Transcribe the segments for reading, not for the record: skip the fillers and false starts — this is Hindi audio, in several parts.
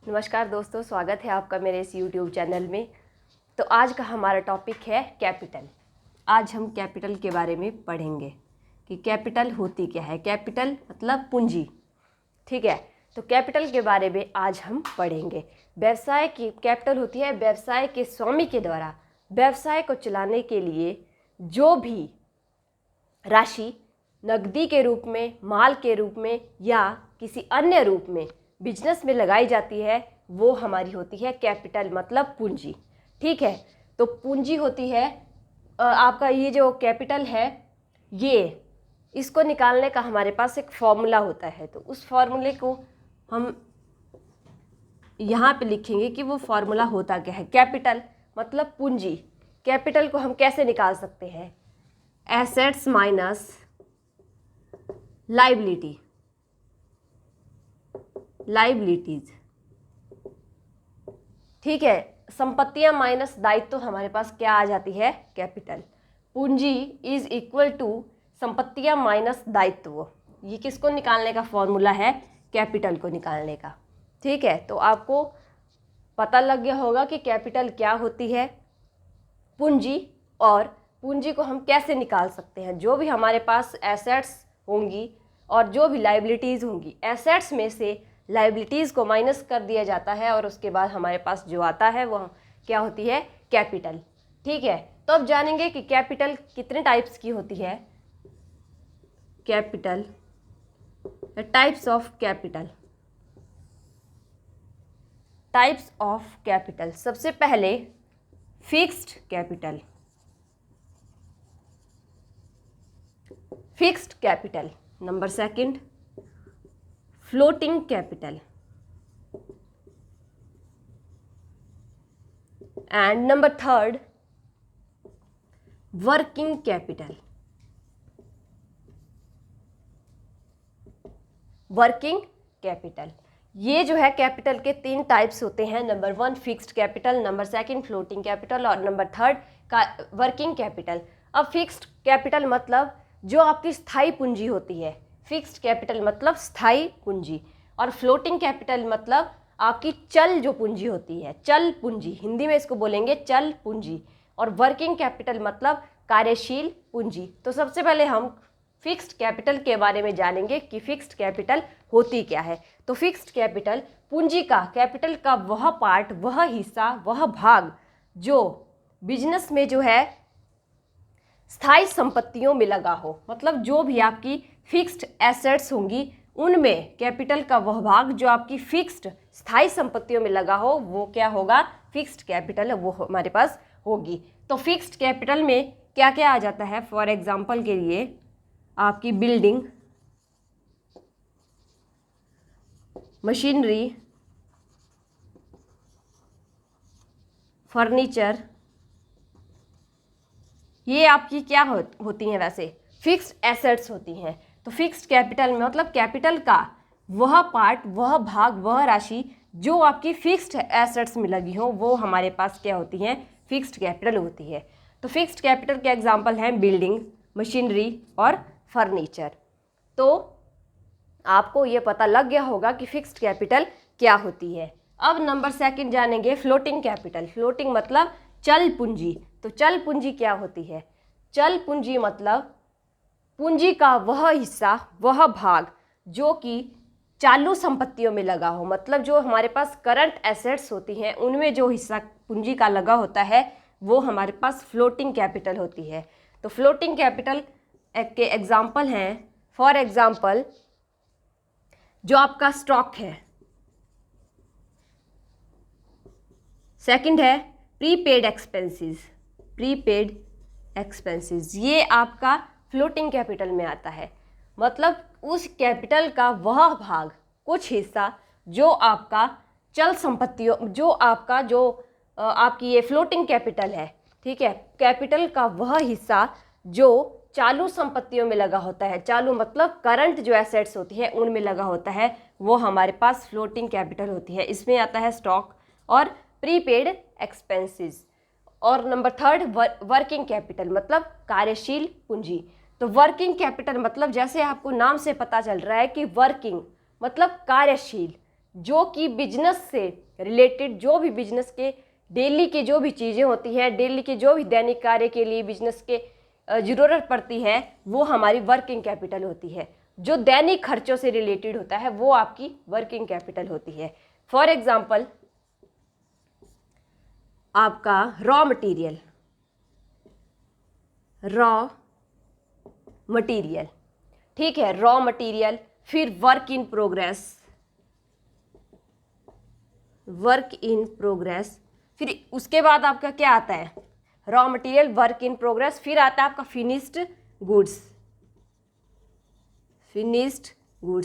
नमस्कार दोस्तों, स्वागत है आपका मेरे इस YouTube चैनल में। तो आज का हमारा टॉपिक है कैपिटल। आज हम कैपिटल के बारे में पढ़ेंगे कि कैपिटल होती क्या है। कैपिटल मतलब पूंजी, ठीक है। तो कैपिटल के बारे में आज हम पढ़ेंगे। व्यवसाय की कैपिटल होती है व्यवसाय के स्वामी के द्वारा व्यवसाय को चलाने के लिए जो भी राशि नकदी के रूप में, माल के रूप में या किसी अन्य रूप में बिजनेस में लगाई जाती है, वो हमारी होती है कैपिटल मतलब पूंजी, ठीक है। तो पूंजी होती है आपका ये जो कैपिटल है, ये इसको निकालने का हमारे पास एक फॉर्मूला होता है। तो उस फॉर्मूले को हम यहाँ पे लिखेंगे कि वो फॉर्मूला होता क्या है। कैपिटल मतलब पूंजी। कैपिटल को हम कैसे निकाल सकते हैं? एसेट्स माइनस लाइबिलिटीज, ठीक है। संपत्तियां माइनस दायित्व तो हमारे पास क्या आ जाती है? कैपिटल। पूंजी इज इक्वल टू संपत्तियां माइनस दायित्व। ये किसको निकालने का फॉर्मूला है? कैपिटल को निकालने का, ठीक है। तो आपको पता लग गया होगा कि कैपिटल क्या होती है, पूंजी, और पूंजी को हम कैसे निकाल सकते हैं। जो भी हमारे पास एसेट्स होंगी और जो भी लाइबिलिटीज़ होंगी, एसेट्स में से लाइबिलिटीज़ को माइनस कर दिया जाता है और उसके बाद हमारे पास जो आता है वो क्या होती है? कैपिटल, ठीक है। तो अब जानेंगे कि कैपिटल कितने टाइप्स की होती है। Capital, types of capital. Types of capital, सबसे पहले fixed capital. Fixed capital. Number second floating capital, and number third working capital. Working capital, ये जो है कैपिटल के 3 टाइप्स होते हैं। Number 1 fixed capital, number second floating capital और नंबर थर्ड का वर्किंग कैपिटल। अब फिक्स्ड कैपिटल मतलब जो आपकी स्थायी पूंजी होती है। फिक्स्ड कैपिटल मतलब स्थायी पूंजी, और फ्लोटिंग कैपिटल मतलब आपकी चल जो पूंजी होती है, चल पूंजी, हिंदी में इसको बोलेंगे चल पूंजी। और वर्किंग कैपिटल मतलब कार्यशील पूंजी। तो सबसे पहले हम फिक्स्ड कैपिटल के बारे में जानेंगे कि फिक्स्ड कैपिटल होती क्या है। तो फिक्स्ड कैपिटल पूंजी का, कैपिटल का वह पार्ट, वह हिस्सा, वह भाग जो बिजनेस में जो है स्थायी संपत्तियों में लगा हो। मतलब जो भी आपकी फिक्स्ड एसेट्स होंगी उनमें कैपिटल का वह भाग जो आपकी फिक्स्ड स्थायी संपत्तियों में लगा हो, वो क्या होगा? फिक्स्ड कैपिटल वो हमारे पास होगी। तो फिक्स्ड कैपिटल में क्या क्या आ जाता है? फॉर एग्जांपल के लिए आपकी बिल्डिंग, मशीनरी, फर्नीचर, ये आपकी क्या होती हैं? वैसे फिक्स्ड एसेट्स होती हैं। तो फिक्स्ड कैपिटल में मतलब कैपिटल का वह पार्ट, वह भाग, वह राशि जो आपकी फिक्स्ड एसेट्स में लगी हो, वो हमारे पास क्या होती हैं? फिक्स्ड कैपिटल होती है। तो फिक्स्ड कैपिटल के एग्जांपल हैं बिल्डिंग, मशीनरी और फर्नीचर। तो आपको ये पता लग गया होगा कि फिक्स्ड कैपिटल क्या होती है। अब नंबर सेकंड जानेंगे फ्लोटिंग कैपिटल। फ्लोटिंग मतलब चल पूंजी। तो चल पूंजी क्या होती है? चल पूंजी मतलब पूंजी का वह हिस्सा, वह भाग जो कि चालू संपत्तियों में लगा हो। मतलब जो हमारे पास करंट एसेट्स होती हैं उनमें जो हिस्सा पूंजी का लगा होता है वो हमारे पास फ्लोटिंग कैपिटल होती है। तो फ्लोटिंग कैपिटल के एग्जाम्पल हैं, फॉर एग्जाम्पल जो आपका स्टॉक है। सेकंड है प्रीपेड एक्सपेंसेस। प्रीपेड एक्सपेंसेस ये आपका फ्लोटिंग कैपिटल में आता है। मतलब उस कैपिटल का वह भाग, कुछ हिस्सा जो आपका चल संपत्तियों, जो आपकी ये फ्लोटिंग कैपिटल है, ठीक है। कैपिटल का वह हिस्सा जो चालू संपत्तियों में लगा होता है, चालू मतलब करंट जो एसेट्स होती है उनमें लगा होता है, वो हमारे पास फ्लोटिंग कैपिटल होती है। इसमें आता है स्टॉक और प्रीपेड एक्सपेंसेस। और नंबर थर्ड वर्किंग कैपिटल मतलब कार्यशील पूंजी। तो वर्किंग कैपिटल मतलब जैसे आपको नाम से पता चल रहा है कि वर्किंग मतलब कार्यशील, जो कि बिजनेस से रिलेटेड, जो भी बिजनेस के डेली के जो भी चीज़ें होती हैं, डेली के जो भी दैनिक कार्य के लिए बिजनेस के ज़रूरत पड़ती है, वो हमारी वर्किंग कैपिटल होती है। जो दैनिक खर्चों से रिलेटेड होता है वो आपकी वर्किंग कैपिटल होती है। फॉर एग्जाम्पल आपका रॉ मटेरियल, ठीक है, रॉ मटेरियल, फिर वर्क इन प्रोग्रेस, फिर उसके बाद आपका क्या आता है, raw material, work in progress, फिर आता है आपका फिनिश्ड गुड्स।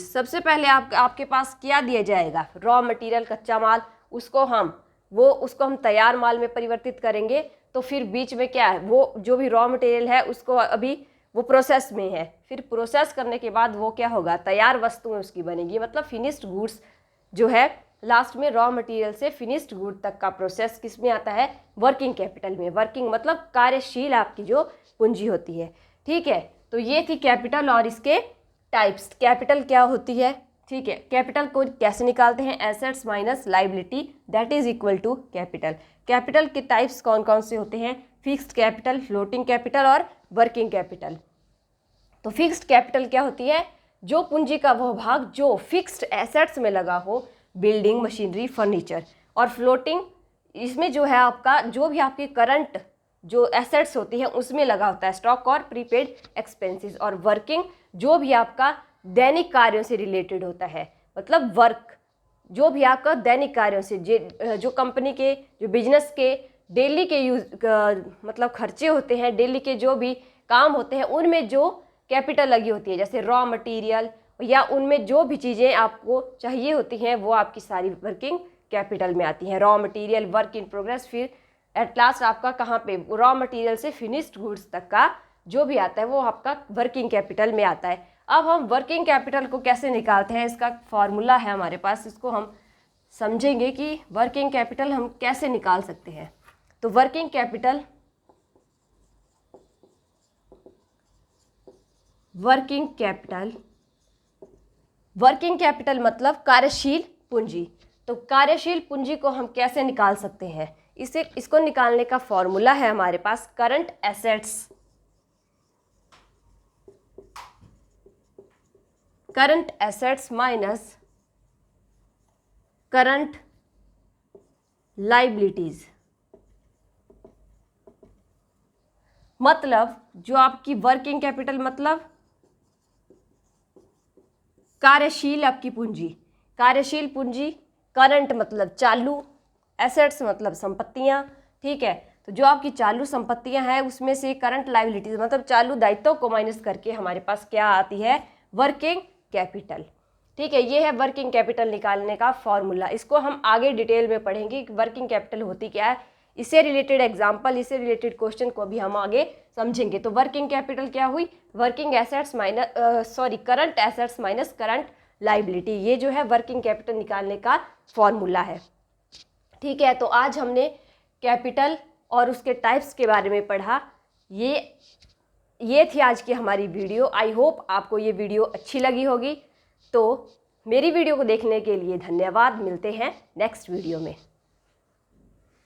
सबसे पहले आपके पास क्या दिया जाएगा, रॉ मटेरियल, कच्चा माल, उसको हम तैयार माल में परिवर्तित करेंगे। तो फिर बीच में क्या है, वो जो भी रॉ मटेरियल है उसको अभी वो प्रोसेस में है, फिर प्रोसेस करने के बाद वो क्या होगा, तैयार वस्तुएं उसकी बनेगी। मतलब फिनिश्ड गुड्स जो है, लास्ट में रॉ मटेरियल से फिनिश्ड गुड तक का प्रोसेस किस में आता है, वर्किंग कैपिटल में। वर्किंग मतलब कार्यशील आपकी जो पूंजी होती है। ठीक है, तो ये थी कैपिटल और इसके टाइप्स। कैपिटल क्या होती है, ठीक है, कैपिटल को कैसे निकालते हैं, assets minus liability that is equal to capital. Capital के टाइप्स कौन कौन से होते हैं, फिक्स्ड कैपिटल, फ्लोटिंग कैपिटल और वर्किंग कैपिटल। तो फिक्स्ड कैपिटल क्या होती है, जो पूंजी का वह भाग जो फिक्स्ड एसेट्स में लगा हो, बिल्डिंग, मशीनरी, फर्नीचर। और फ्लोटिंग, इसमें जो है आपका जो भी आपकी करंट जो एसेट्स होती है उसमें लगा होता है, स्टॉक और प्रीपेड एक्सपेंसेस। और वर्किंग जो भी आपका दैनिक कार्यों से रिलेटेड होता है, मतलब वर्क जो भी आपका दैनिक कार्यों से, जो कंपनी के, जो बिजनेस के डेली के मतलब खर्चे होते हैं, डेली के जो भी काम होते हैं, उनमें जो कैपिटल लगी होती है, जैसे रॉ मटेरियल, या उनमें जो भी चीज़ें आपको चाहिए होती हैं वो आपकी सारी वर्किंग कैपिटल में आती हैं। Raw material, work in progress, फिर एट लास्ट आपका कहाँ पे, रॉ मटेरियल से फिनिश्ड गुड्स तक का जो भी आता है वो आपका वर्किंग कैपिटल में आता है। अब हम वर्किंग कैपिटल को कैसे निकालते हैं, इसका फॉर्मूला है हमारे पास, इसको हम समझेंगे कि वर्किंग कैपिटल हम कैसे निकाल सकते हैं। तो वर्किंग कैपिटल मतलब कार्यशील पूंजी। तो कार्यशील पूंजी को हम कैसे निकाल सकते हैं, इसको निकालने का फॉर्मूला है हमारे पास, current assets minus current liabilities. मतलब जो आपकी वर्किंग कैपिटल मतलब कार्यशील आपकी पूंजी, कार्यशील पूंजी, करंट मतलब चालू, एसेट्स मतलब संपत्तियां। ठीक है, तो जो आपकी चालू संपत्तियां हैं उसमें से करंट लायबिलिटीज मतलब चालू दायित्वों को माइनस करके हमारे पास क्या आती है, वर्किंग कैपिटल। ठीक है, ये है वर्किंग कैपिटल निकालने का फॉर्मूला। इसको हम आगे डिटेल में पढ़ेंगे कि वर्किंग कैपिटल होती क्या है, इससे रिलेटेड एग्जाम्पल, इससे रिलेटेड क्वेश्चन को भी हम आगे समझेंगे। तो वर्किंग कैपिटल क्या हुई, current assets minus current liability, ये जो है वर्किंग कैपिटल निकालने का फॉर्मूला है। ठीक है, तो आज हमने कैपिटल और उसके टाइप्स के बारे में पढ़ा। ये थी आज की हमारी वीडियो। आई होप आपको ये वीडियो अच्छी लगी होगी। तो मेरी वीडियो को देखने के लिए धन्यवाद। मिलते हैं नेक्स्ट वीडियो में।